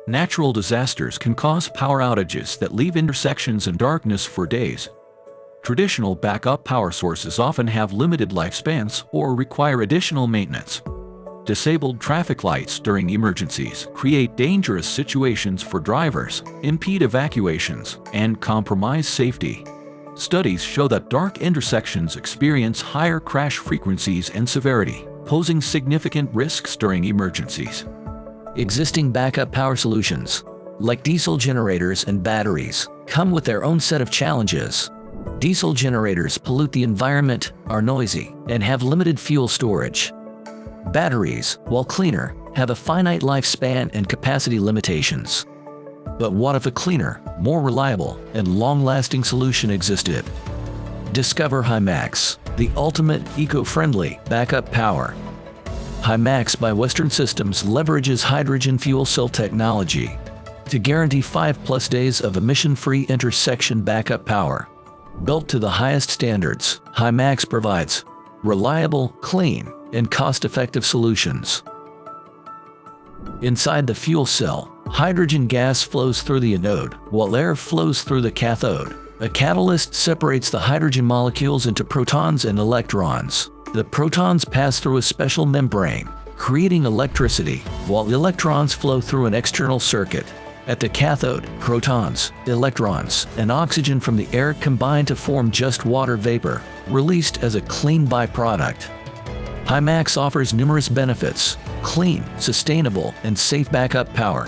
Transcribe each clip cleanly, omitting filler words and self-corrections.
Natural disasters can cause power outages that leave intersections in darkness for days. Traditional backup power sources often have limited lifespans or require additional maintenance. Disabled traffic lights during emergencies create dangerous situations for drivers, impede evacuations, and compromise safety. Studies show that dark intersections experience higher crash frequencies and severity, posing significant risks during emergencies. Existing backup power solutions, like diesel generators and batteries, come with their own set of challenges. Diesel generators pollute the environment, are noisy, and have limited fuel storage. Batteries, while cleaner, have a finite lifespan and capacity limitations. But what if a cleaner, more reliable, and long-lasting solution existed? Discover HyMax, the ultimate eco-friendly backup power. HyMax by Western Systems leverages hydrogen fuel cell technology to guarantee 5+ days of emission-free intersection backup power. Built to the highest standards, HyMax provides reliable, clean, and cost-effective solutions. Inside the fuel cell, hydrogen gas flows through the anode, while air flows through the cathode. A catalyst separates the hydrogen molecules into protons and electrons. The protons pass through a special membrane, creating electricity, while the electrons flow through an external circuit. At the cathode, protons, electrons, and oxygen from the air combine to form just water vapor, released as a clean byproduct. HyMax offers numerous benefits: clean, sustainable, and safe backup power,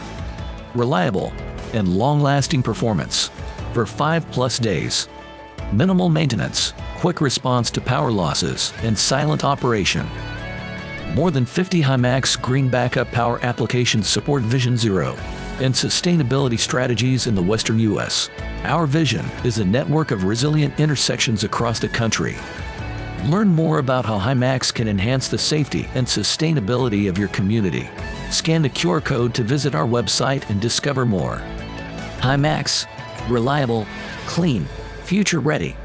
reliable, and long-lasting performance for 5+ days, minimal maintenance, quick response to power losses, and silent operation. More than 50 HyMax green backup power applications support Vision Zero and sustainability strategies in the Western U.S. Our vision is a network of resilient intersections across the country. Learn more about how HyMax can enhance the safety and sustainability of your community. Scan the QR code to visit our website and discover more. HyMax, reliable, clean, future ready.